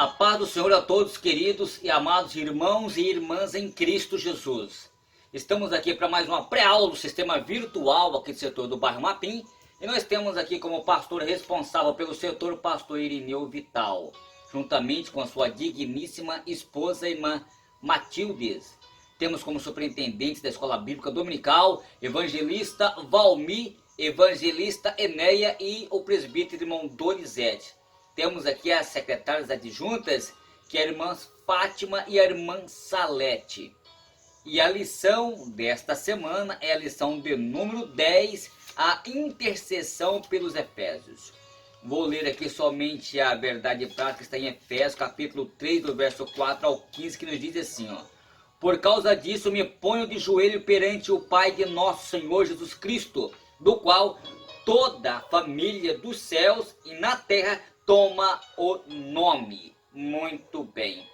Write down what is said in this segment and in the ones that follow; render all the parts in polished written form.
A paz do Senhor a todos, queridos e amados irmãos e irmãs em Cristo Jesus. Estamos aqui para mais uma pré-aula do sistema virtual aqui do setor do bairro Mapim. E nós temos aqui como pastor responsável pelo setor o pastor Irineu Vital, juntamente com a sua digníssima esposa, irmã Matildes. Temos como superintendentes da Escola Bíblica Dominical, evangelista Valmi, evangelista Enéia e o presbítero irmão Donizete. Temos aqui as secretárias adjuntas, que é a irmã Fátima e a irmã Salete. E a lição desta semana é a lição de número 10, a intercessão pelos Efésios. Vou ler aqui somente a verdade prática que está em Efésios, capítulo 3, do verso 4 ao 15, que nos diz assim, ó. Por causa disso me ponho de joelho perante o Pai de nosso Senhor Jesus Cristo, do qual toda a família dos céus e na terra toma o nome. Muito bem.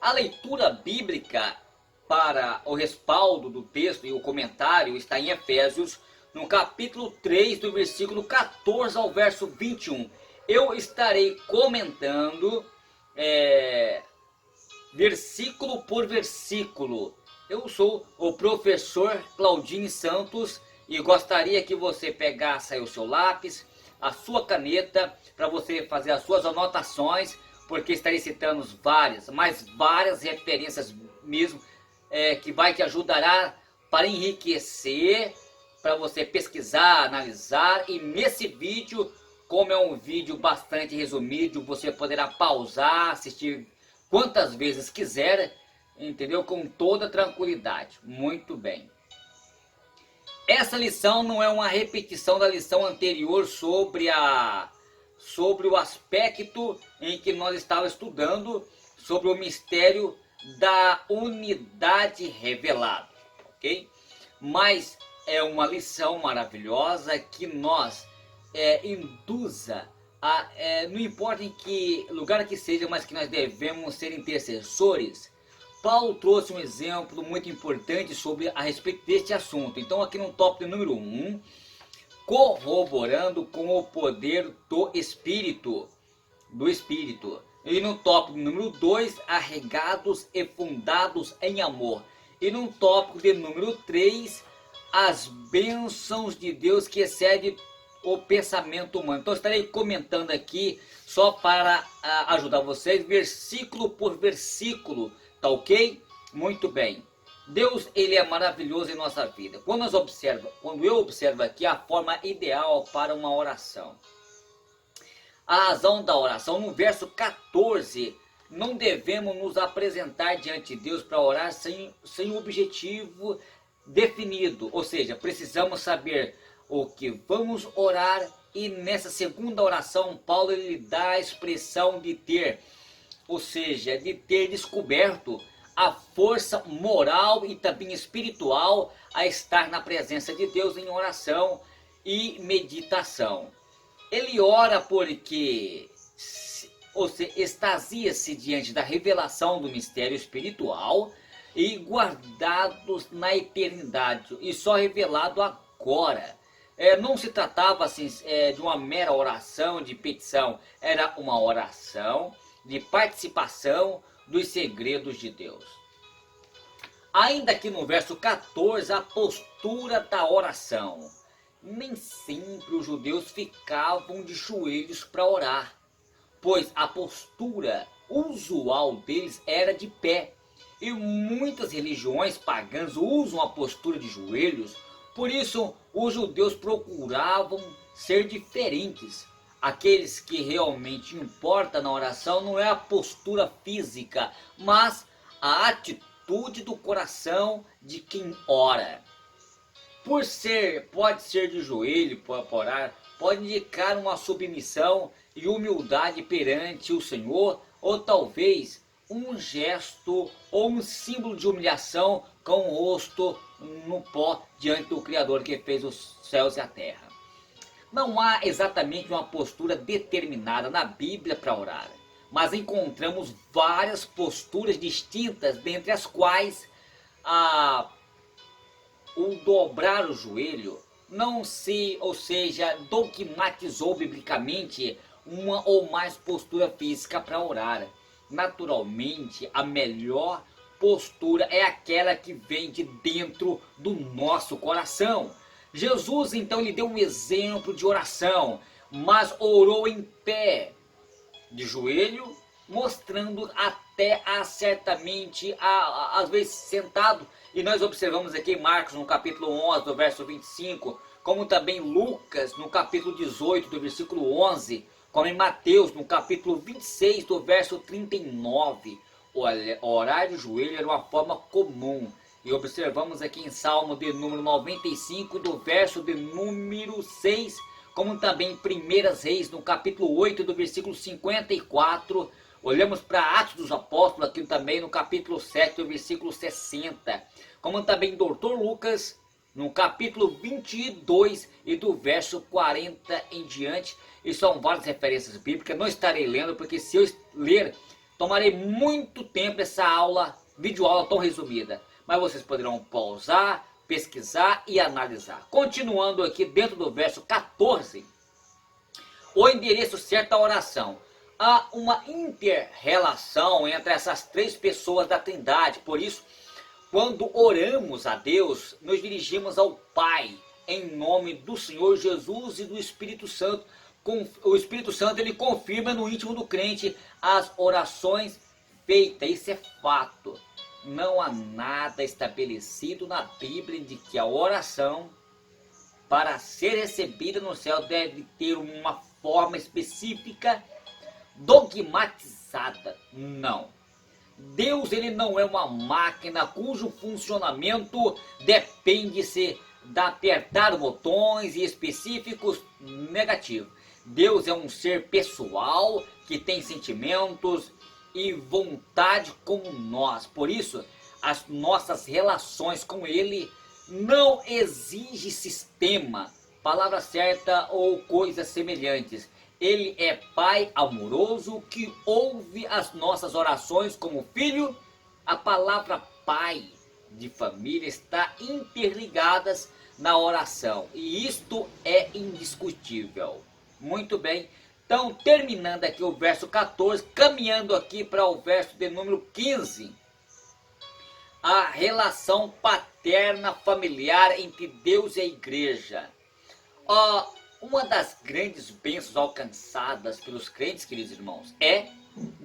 A leitura bíblica para o respaldo do texto e o comentário está em Efésios, no capítulo 3, do versículo 14 ao verso 21. Eu estarei comentando versículo por versículo. Eu sou o professor Claudine Santos e gostaria que você pegasse aí o seu lápis, a sua caneta, para você fazer as suas anotações, porque estarei citando várias referências mesmo, que vai te ajudará para enriquecer, para você pesquisar, analisar. E nesse vídeo, como é um vídeo bastante resumido, você poderá pausar, assistir quantas vezes quiser, entendeu? Com toda tranquilidade. Muito bem. Essa lição não é uma repetição da lição anterior sobre o aspecto em que nós estávamos estudando sobre o mistério da unidade revelada, ok? Mas é uma lição maravilhosa que nos induza a, não importa em que lugar que seja, mas que nós devemos ser intercessores. Paulo trouxe um exemplo muito importante a respeito deste assunto. Então aqui no tópico número 1, corroborando com o poder do Espírito. E no tópico número 2, arregados e fundados em amor. E no tópico de número 3, as bênçãos de Deus que excede o pensamento humano. Então estarei comentando aqui só para ajudar vocês, versículo por versículo. Tá ok? Muito bem. Deus, ele é maravilhoso em nossa vida. Quando eu observo aqui a forma ideal para uma oração. A razão da oração, no verso 14, não devemos nos apresentar diante de Deus para orar sem objetivo definido. Ou seja, precisamos saber o que vamos orar. E nessa segunda oração, Paulo ele dá a expressão de ter descoberto a força moral e também espiritual a estar na presença de Deus em oração e meditação. Ele ora porque extasia-se diante da revelação do mistério espiritual e guardados na eternidade e só revelado agora. Não se tratava assim, de uma mera oração de petição, era uma oração de participação dos segredos de Deus. Ainda aqui no verso 14, a postura da oração. Nem sempre os judeus ficavam de joelhos para orar, pois a postura usual deles era de pé. E muitas religiões pagãs usam a postura de joelhos, por isso os judeus procuravam ser diferentes. Aqueles que realmente importa na oração não é a postura física, mas a atitude do coração de quem ora. Pode ser de joelho para orar, pode indicar uma submissão e humildade perante o Senhor, ou talvez um gesto ou um símbolo de humilhação com o rosto no pó diante do Criador que fez os céus e a terra. Não há exatamente uma postura determinada na Bíblia para orar, mas encontramos várias posturas distintas, dentre as quais o dobrar o joelho não se, dogmatizou biblicamente uma ou mais postura física para orar. Naturalmente, a melhor postura é aquela que vem de dentro do nosso coração. Jesus então lhe deu um exemplo de oração, mas orou em pé, de joelho, mostrando até certamente, às vezes sentado. E nós observamos aqui em Marcos no capítulo 11, do verso 25, como também Lucas no capítulo 18, do versículo 11, como em Mateus no capítulo 26, do verso 39. Olha, orar de joelho era uma forma comum. E observamos aqui em Salmo de número 95, do verso de número 6, como também em 1 Reis, no capítulo 8, do versículo 54. Olhamos para Atos dos Apóstolos, aqui também no capítulo 7, do versículo 60. Como também Doutor Lucas, no capítulo 22 e do verso 40 em diante. E são várias referências bíblicas, não estarei lendo, porque se eu ler, tomarei muito tempo essa aula, videoaula tão resumida. Mas vocês poderão pausar, pesquisar e analisar. Continuando aqui dentro do verso 14, o endereço certo da oração. Há uma inter-relação entre essas três pessoas da Trindade. Por isso, quando oramos a Deus, nos dirigimos ao Pai, em nome do Senhor Jesus e do Espírito Santo. O Espírito Santo, ele confirma no íntimo do crente as orações feitas. Isso é fato. Não há nada estabelecido na Bíblia de que a oração, para ser recebida no céu, deve ter uma forma específica, dogmatizada. Não. Deus, ele não é uma máquina cujo funcionamento depende-se de apertar botões e específicos negativos. Deus é um ser pessoal que tem sentimentos e vontade como nós. Por isso, as nossas relações com Ele não exigem sistema, palavra certa ou coisas semelhantes. Ele é Pai amoroso que ouve as nossas orações como filho. A palavra pai de família está interligadas na oração, e isto é indiscutível. Muito bem, então terminando aqui o verso 14, caminhando aqui para o verso de número 15. A relação paterna familiar entre Deus e a igreja. Uma das grandes bênçãos alcançadas pelos crentes, queridos irmãos, é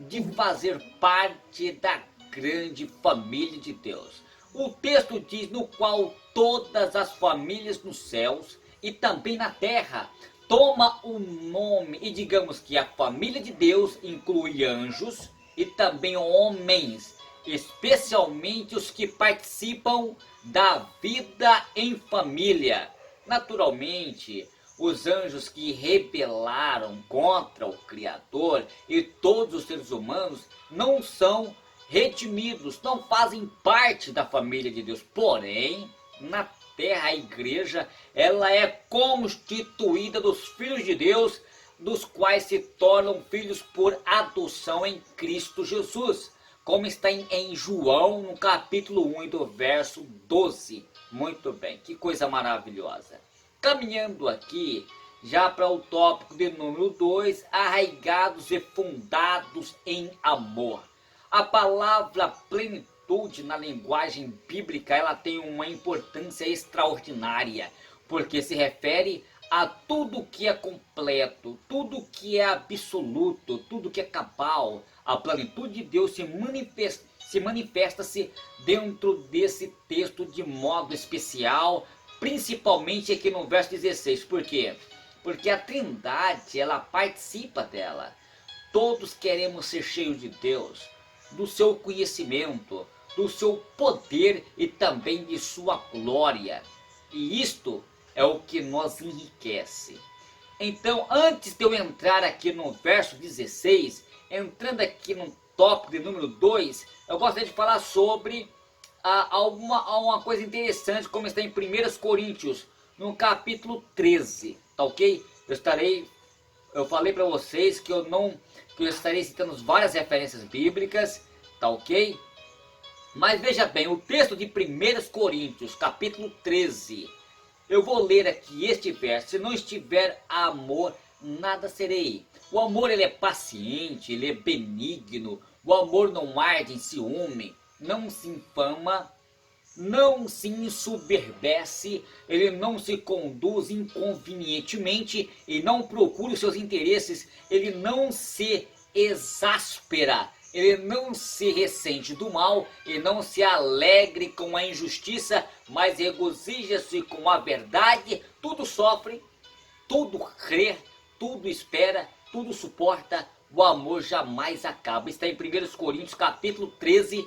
de fazer parte da grande família de Deus. O texto diz: no qual todas as famílias nos céus e também na terra toma o nome. E digamos que a família de Deus inclui anjos e também homens, especialmente os que participam da vida em família. Naturalmente, os anjos que rebelaram contra o Criador e todos os seres humanos não são redimidos, não fazem parte da família de Deus. Porém, na terra, a igreja, ela é constituída dos filhos de Deus, dos quais se tornam filhos por adoção em Cristo Jesus, como está em João, no capítulo 1 e do verso 12. Muito bem, que coisa maravilhosa. Caminhando aqui, já para o tópico de número 2, arraigados e fundados em amor. A palavra plenitude na linguagem bíblica, ela tem uma importância extraordinária, porque se refere a tudo que é completo, tudo que é absoluto, tudo que é cabal. A plenitude de Deus se manifesta-se dentro desse texto de modo especial, principalmente aqui no verso 16. Por quê? Porque a Trindade, ela participa dela. Todos queremos ser cheios de Deus, do seu conhecimento, do seu poder e também de sua glória. E isto é o que nos enriquece. Então, antes de eu entrar aqui no verso 16, entrando aqui no tópico de número 2, eu gostaria de falar sobre uma coisa interessante, como está em 1 Coríntios, no capítulo 13, tá ok? Eu falei para vocês que eu estarei citando várias referências bíblicas, tá ok? Mas veja bem, o texto de 1 Coríntios, capítulo 13, eu vou ler aqui este verso: se não estiver amor, nada serei. O amor, ele é paciente, ele é benigno. O amor não arde em ciúme, não se infama, não se ensoberbece, ele não se conduz inconvenientemente e não procura os seus interesses, ele não se exaspera, ele não se ressente do mal, ele não se alegre com a injustiça, mas regozija-se com a verdade, tudo sofre, tudo crê, tudo espera, tudo suporta, o amor jamais acaba. Está em 1 Coríntios capítulo 13,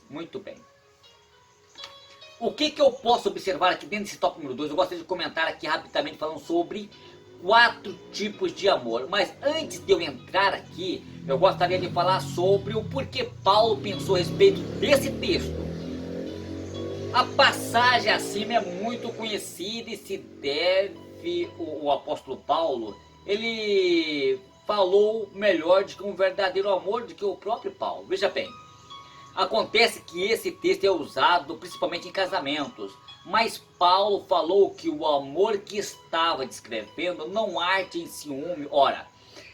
muito bem. O que eu posso observar aqui dentro desse tópico número 2? Eu gostaria de comentar aqui rapidamente falando sobre 4 tipos de amor. Mas antes de eu entrar aqui, eu gostaria de falar sobre o porquê Paulo pensou a respeito desse texto. A passagem acima é muito conhecida e se deve, o apóstolo Paulo, ele falou melhor de que um verdadeiro amor do que o próprio Paulo. Veja bem. Acontece que esse texto é usado principalmente em casamentos, mas Paulo falou que o amor que estava descrevendo não arde em ciúme. Ora,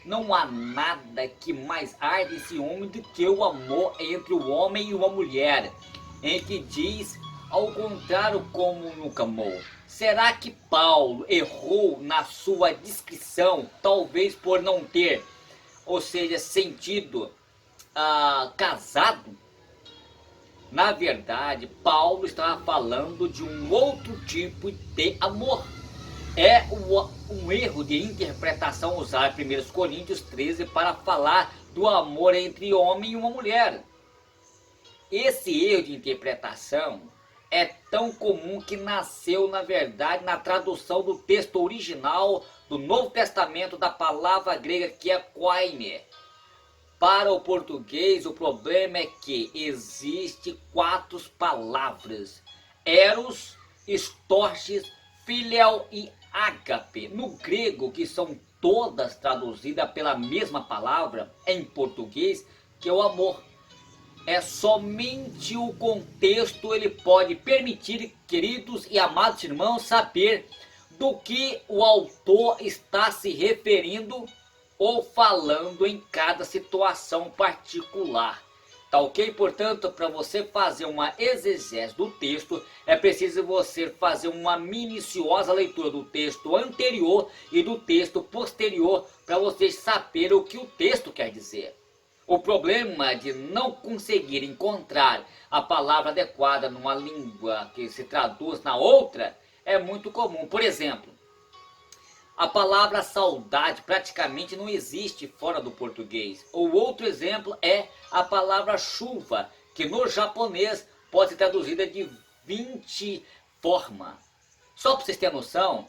não há nada que mais arde em ciúme do que o amor entre o homem e uma mulher, em que diz ao contrário como nunca amou. Será que Paulo errou na sua descrição, talvez por não ter, ou seja, sentido casado? Na verdade, Paulo estava falando de um outro tipo de amor. É um erro de interpretação usar 1 Coríntios 13 para falar do amor entre homem e uma mulher. Esse erro de interpretação é tão comum que nasceu, na verdade, na tradução do texto original do Novo Testamento da palavra grega que é koine. Para o português, o problema é que existe 4 palavras: eros, storges, filial e ágape. No grego, que são todas traduzidas pela mesma palavra em português, que é o amor. É somente o contexto ele pode permitir, queridos e amados irmãos, saber do que o autor está se referindo ou falando em cada situação particular. Tá ok? Portanto, para você fazer uma exegese do texto, é preciso você fazer uma minuciosa leitura do texto anterior e do texto posterior para você saber o que o texto quer dizer. O problema de não conseguir encontrar a palavra adequada numa língua que se traduz na outra é muito comum. Por exemplo, a palavra saudade praticamente não existe fora do português. O outro exemplo é a palavra chuva, que no japonês pode ser traduzida de 20 formas. Só para vocês terem noção,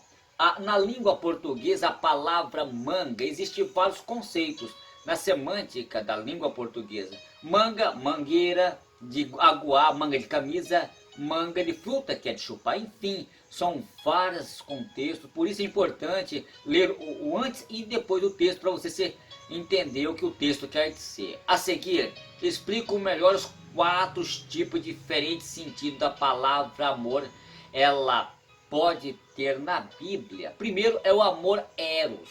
na língua portuguesa a palavra manga existe vários conceitos na semântica da língua portuguesa. Manga, mangueira, de aguar, manga de camisa, manga de fruta, que é de chupar, enfim, são vários contextos, por isso é importante ler o antes e depois do texto para você entender o que o texto quer dizer. A seguir, explico melhor os 4 tipos diferentes sentidos da palavra amor. Ela pode ter na Bíblia. Primeiro é o amor eros.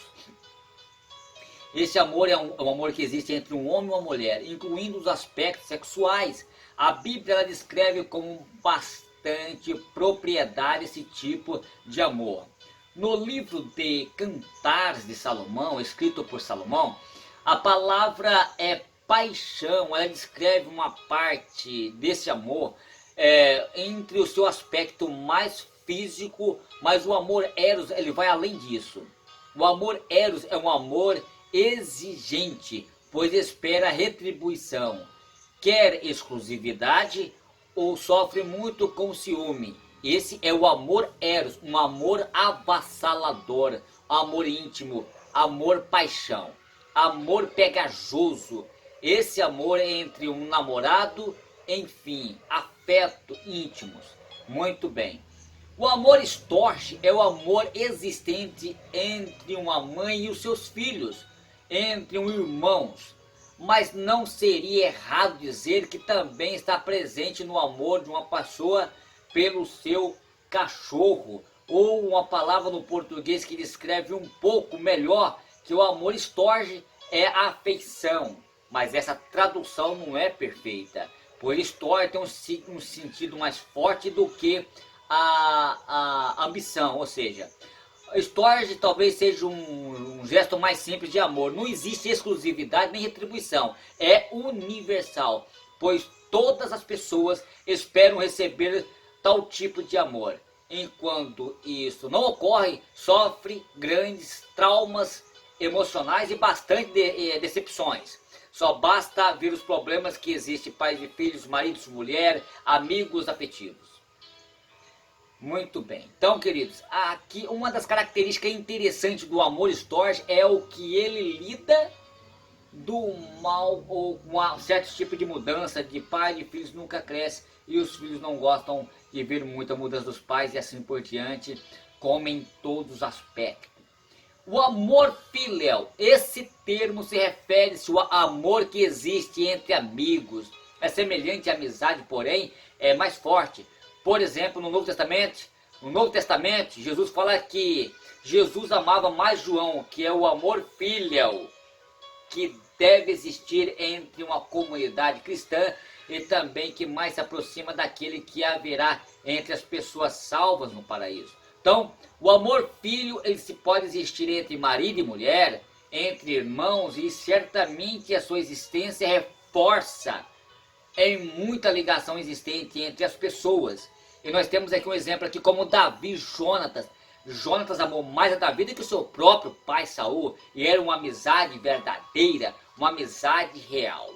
Esse amor é um amor que existe entre um homem e uma mulher, incluindo os aspectos sexuais. A Bíblia ela descreve como bastante propriedade esse tipo de amor. No livro de Cantares de Salomão, escrito por Salomão, a palavra é paixão. Ela descreve uma parte desse amor entre o seu aspecto mais físico, mas o amor eros ele vai além disso. O amor eros é um amor exigente, pois espera retribuição, quer exclusividade ou sofre muito com ciúme. Esse é o amor eros, um amor avassalador, amor íntimo, amor paixão, amor pegajoso. Esse amor é entre um namorado, enfim, afeto íntimos. Muito bem. O amor storge é o amor existente entre uma mãe e os seus filhos, entre irmãos, mas não seria errado dizer que também está presente no amor de uma pessoa pelo seu cachorro, ou uma palavra no português que descreve um pouco melhor que o amor storge é a afeição. mas essa tradução não é perfeita, pois história tem um sentido mais forte do que a ambição, ou seja, história talvez seja um gesto mais simples de amor. Não existe exclusividade nem retribuição, é universal, pois todas as pessoas esperam receber tal tipo de amor. Enquanto isso não ocorre, sofre grandes traumas emocionais e bastante decepções. Só basta ver os problemas que existem, pais e filhos, maridos, mulher, amigos afetivos. Muito bem. Então, queridos, aqui uma das características interessantes do amor storge é o que ele lida do mal ou com um certo tipo de mudança de pai e filhos nunca cresce e os filhos não gostam de ver muita mudança dos pais e assim por diante, como em todos os aspectos. O amor filial, esse termo se refere-se ao amor que existe entre amigos. É semelhante à amizade, porém é mais forte. Por exemplo, no Novo Testamento, Jesus fala que Jesus amava mais João, que é o amor filial, que deve existir entre uma comunidade cristã e também que mais se aproxima daquele que haverá entre as pessoas salvas no paraíso. Então, o amor filho, ele se pode existir entre marido e mulher, entre irmãos, e certamente a sua existência reforça em muita ligação existente entre as pessoas. E nós temos aqui um exemplo aqui como Davi e Jonatas. Jonatas amou mais a Davi do que o seu próprio pai Saul, e era uma amizade verdadeira, uma amizade real.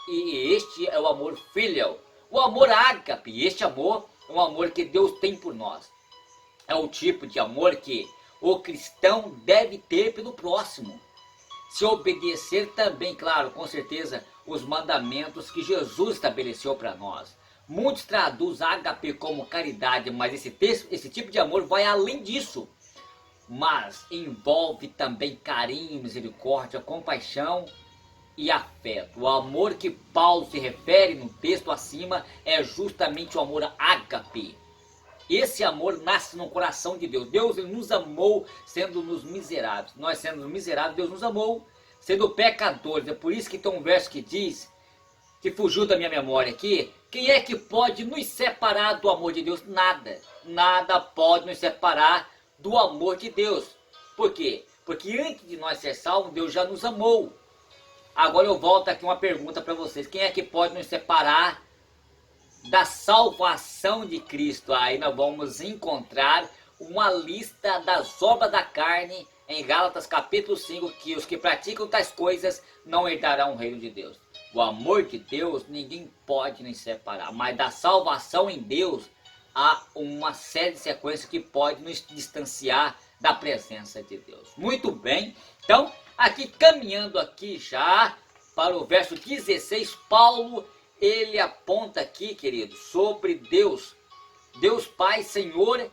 E este é o amor filial. O amor ágape, este amor é um amor que Deus tem por nós. É o tipo de amor que o cristão deve ter pelo próximo. Se obedecer também, claro, com certeza, os mandamentos que Jesus estabeleceu para nós. Muitos traduzem ágape como caridade, mas esse tipo de amor vai além disso. Mas envolve também carinho, misericórdia, compaixão e afeto. O amor que Paulo se refere no texto acima é justamente o amor ágape. Esse amor nasce no coração de Deus. Deus ele nos amou sendo nos miseráveis. Nós sendo miseráveis, Deus nos amou sendo pecadores. É por isso que tem um verso que diz, que fugiu da minha memória aqui, quem é que pode nos separar do amor de Deus? Nada. Nada pode nos separar do amor de Deus. Por quê? Porque antes de nós ser salvos, Deus já nos amou. Agora eu volto aqui uma pergunta para vocês. Quem é que pode nos separar da salvação de Cristo? Aí nós vamos encontrar uma lista das obras da carne em Gálatas capítulo 5, que os que praticam tais coisas não herdarão o reino de Deus. O amor de Deus ninguém pode nos separar, mas da salvação em Deus há uma série de sequências que pode nos distanciar da presença de Deus. Muito bem, então aqui caminhando aqui já para o verso 16, Paulo ele aponta aqui, queridos, sobre Deus, Deus Pai, Senhor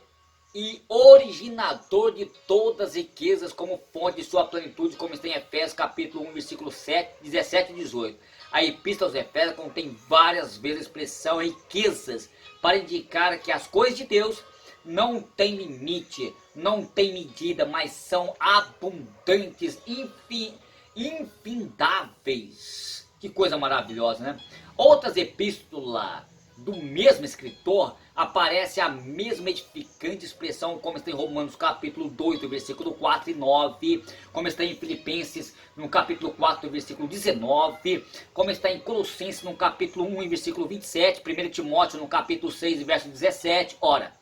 e originador de todas as riquezas como fonte de sua plenitude, como está em Efésios capítulo 1, versículo 17 e 18. A epístola aos Efésios contém várias vezes a expressão riquezas para indicar que as coisas de Deus não têm limite, não têm medida, mas são abundantes, infindáveis. Que coisa maravilhosa, né? Outras epístolas do mesmo escritor aparece a mesma edificante expressão, como está em Romanos capítulo 2, do versículo 4 e 9, como está em Filipenses no capítulo 4, do versículo 19, como está em Colossenses no capítulo 1, versículo 27, 1 Timóteo no capítulo 6, verso 17. Ora,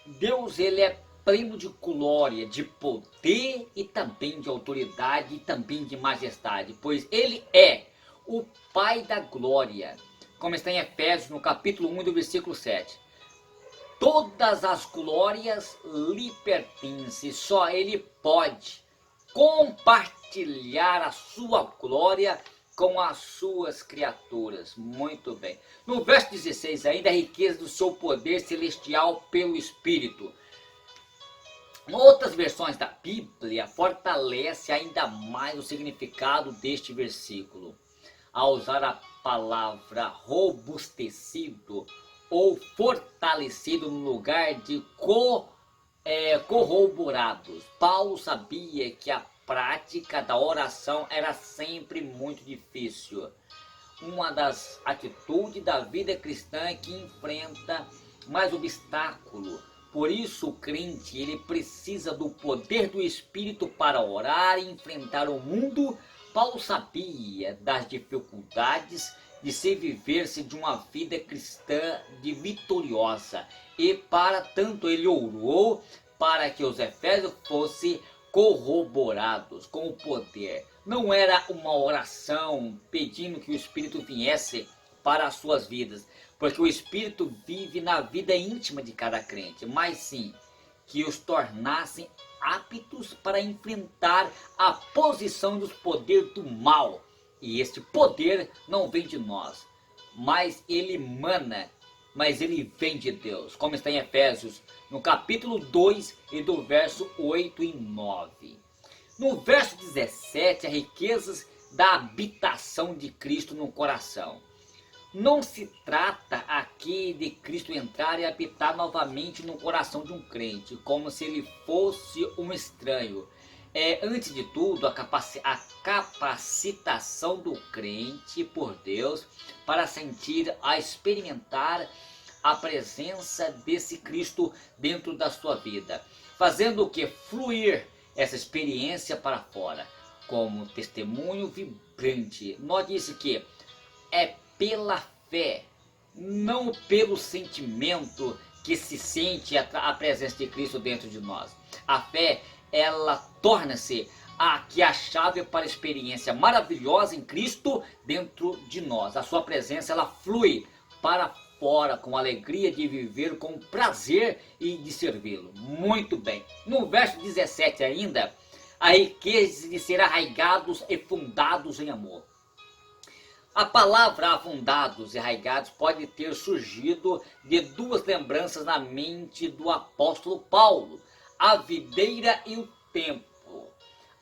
Deus ele é pleno de glória, de poder e também de autoridade e também de majestade, pois ele é o Pai da glória, como está em Efésios no capítulo 1 do versículo 7. Todas as glórias lhe pertencem, só ele pode compartilhar a sua glória com as suas criaturas. Muito bem. No verso 16 ainda, a riqueza do seu poder celestial pelo Espírito. Outras versões da Bíblia fortalece ainda mais o significado deste versículo, ao usar a palavra robustecido ou fortalecido no lugar de corroborados. Paulo sabia que a prática da oração era sempre muito difícil. Uma das atitudes da vida cristã que enfrenta mais obstáculo. Por isso o crente ele precisa do poder do Espírito para orar e enfrentar o mundo. Paulo sabia das dificuldades de se viver-se de uma vida cristã de vitoriosa. E para tanto ele orou para que os efésios fossem corroborados com o poder. Não era uma oração pedindo que o Espírito viesse para as suas vidas, porque o Espírito vive na vida íntima de cada crente, mas sim que os tornassem aptos para enfrentar a posição dos poderes do mal. E este poder não vem de nós, mas ele emana, mas ele vem de Deus, como está em Efésios, no capítulo 2 e do verso 8 e 9. No verso 17, as riquezas da habitação de Cristo no coração. Não se trata aqui de Cristo entrar e habitar novamente no coração de um crente, como se ele fosse um estranho. Antes de tudo, a capacitação do crente por Deus para sentir, a experimentar a presença desse Cristo dentro da sua vida, fazendo o que? Fluir essa experiência para fora, como testemunho vibrante. Nós disse que é pela fé, não pelo sentimento que se sente a presença de Cristo dentro de nós. A fé, ela torna-se aqui a chave para a experiência maravilhosa em Cristo dentro de nós. A sua presença, ela flui para fora com alegria de viver, com prazer e de servi-lo. Muito bem. No verso 17 ainda, a riqueza de ser arraigados e fundados em amor. A palavra afundados e arraigados pode ter surgido de duas lembranças na mente do apóstolo Paulo: a videira e o tempo.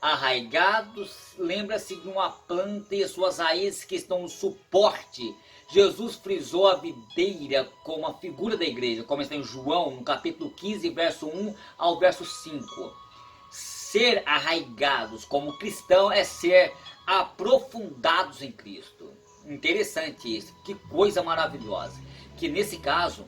Arraigados lembra-se de uma planta e suas raízes que estão no suporte. Jesus frisou a videira como a figura da igreja, como está em João, no capítulo 15, verso 1 ao verso 5. Ser arraigados como cristão é ser aprofundados em Cristo. Interessante isso, que coisa maravilhosa. Que nesse caso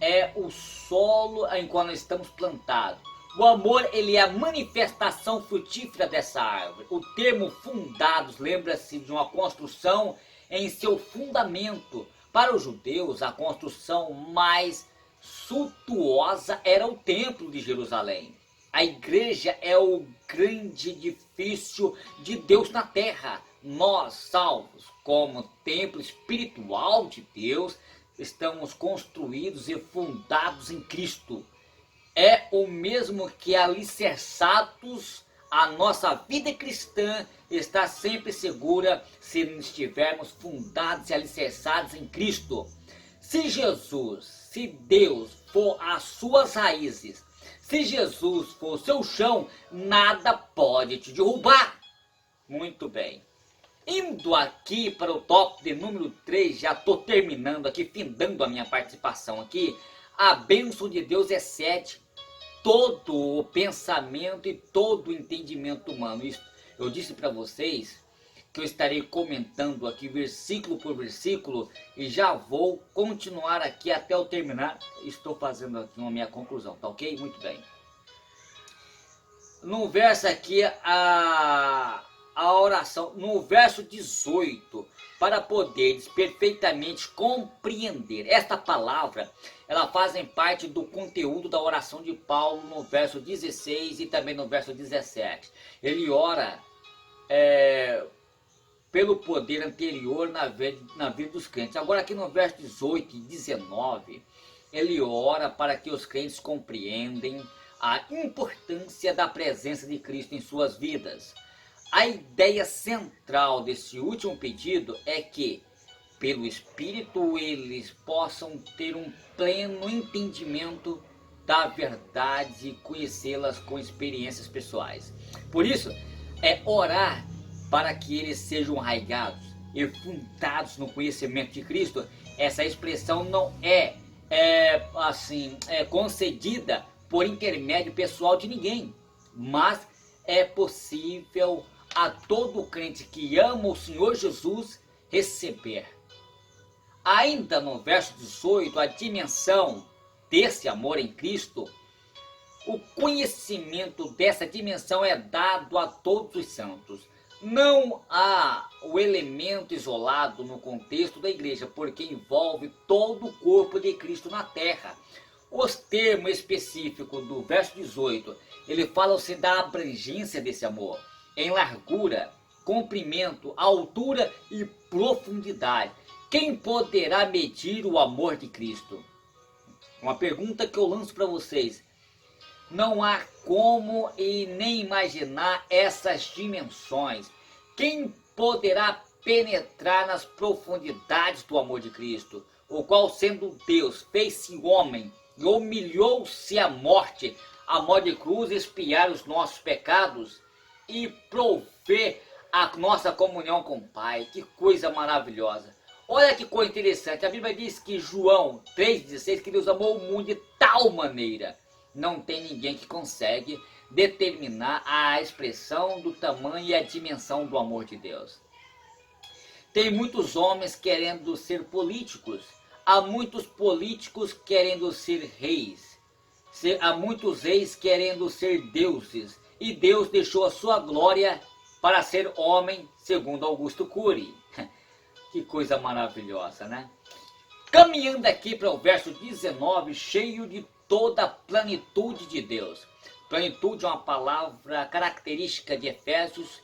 é o solo em qual nós estamos plantados. O amor, ele é a manifestação frutífera dessa árvore. O termo fundados lembra-se de uma construção em seu fundamento. Para os judeus, a construção mais suntuosa era o templo de Jerusalém. A igreja é o grande edifício de Deus na terra. Nós, salvos como templo espiritual de Deus, estamos construídos e fundados em Cristo. É o mesmo que alicerçados. A nossa vida cristã está sempre segura se estivermos fundados e alicerçados em Cristo. Se Jesus, se Deus for as suas raízes, se Jesus for o seu chão, nada pode te derrubar. Muito bem. Indo aqui para o tópico de número 3, já estou terminando aqui, findando a minha participação aqui. A bênção de Deus excede todo o pensamento e todo o entendimento humano. Eu disse para vocês que eu estarei comentando aqui versículo por versículo e já vou continuar aqui até eu terminar. Estou fazendo aqui uma minha conclusão, tá ok? Muito bem. No verso aqui, a oração, no verso 18, para poderes perfeitamente compreender. Esta palavra, ela fazem parte do conteúdo da oração de Paulo no verso 16 e também no verso 17. Ele ora pelo poder anterior na vida dos crentes. Agora aqui no verso 18 e 19, ele ora para que os crentes compreendem a importância da presença de Cristo em suas vidas. A ideia central desse último pedido é que, pelo Espírito, eles possam ter um pleno entendimento da verdade e conhecê-las com experiências pessoais. Por isso, é orar para que eles sejam arraigados e fundados no conhecimento de Cristo. Essa expressão não é concedida por intermédio pessoal de ninguém, mas é possível a todo crente que ama o Senhor Jesus receber. Ainda no verso 18, a dimensão desse amor em Cristo, o conhecimento dessa dimensão é dado a todos os santos. Não há o elemento isolado no contexto da igreja, porque envolve todo o corpo de Cristo na terra. Os termos específicos do verso 18, ele fala-se da abrangência desse amor, em largura, comprimento, altura e profundidade. Quem poderá medir o amor de Cristo? Uma pergunta que eu lanço para vocês. Não há como e nem imaginar essas dimensões. Quem poderá penetrar nas profundidades do amor de Cristo, o qual, sendo Deus, fez-se homem e humilhou-se à morte de cruz, expiar os nossos pecados e prover a nossa comunhão com o Pai. Que coisa maravilhosa! Olha que coisa interessante, a Bíblia diz que João 3,16, que Deus amou o mundo de tal maneira. Não tem ninguém que consegue determinar a expressão do tamanho e a dimensão do amor de Deus. Tem muitos homens querendo ser políticos, há muitos políticos querendo ser reis, há muitos reis querendo ser deuses, e Deus deixou a sua glória para ser homem, segundo Augusto Cury. Que coisa maravilhosa, né? Caminhando aqui para o verso 19, cheio de toda a plenitude de Deus. Plenitude é uma palavra característica de Efésios.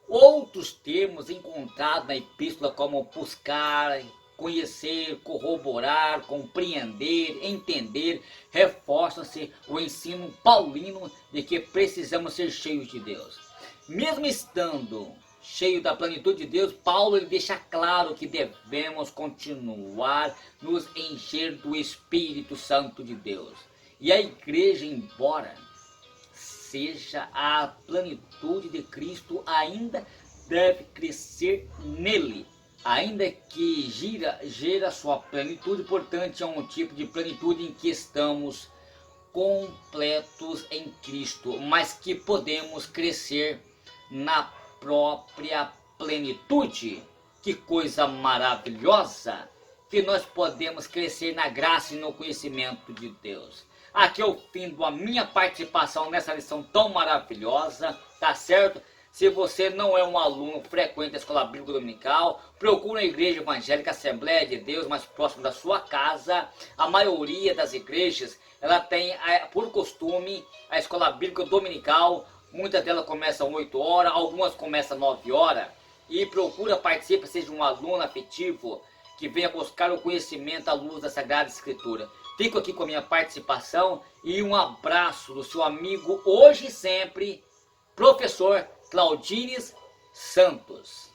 Outros termos encontrados na epístola, como buscar, conhecer, corroborar, compreender, entender, reforçam-se o ensino paulino de que precisamos ser cheios de Deus. Mesmo estando cheio da plenitude de Deus, Paulo ele deixa claro que devemos continuar nos encher do Espírito Santo de Deus. E a igreja, embora seja a plenitude de Cristo, ainda deve crescer nele, ainda que gera sua plenitude. Portanto, é um tipo de plenitude em que estamos completos em Cristo, mas que podemos crescer na própria plenitude. Que coisa maravilhosa que nós podemos crescer na graça e no conhecimento de Deus. Aqui é o fim da minha participação nessa lição tão maravilhosa, tá certo? Se você não é um aluno frequente da Escola Bíblica Dominical, procure a Igreja Evangélica Assembleia de Deus mais próximo da sua casa. A maioria das igrejas, ela tem por costume a Escola Bíblica Dominical. Muitas delas começam 8 horas, algumas começam 9 horas. E procura participar, seja um aluno afetivo, que venha buscar o conhecimento à luz da Sagrada Escritura. Fico aqui com a minha participação e um abraço do seu amigo, hoje e sempre, professor Claudines Santos.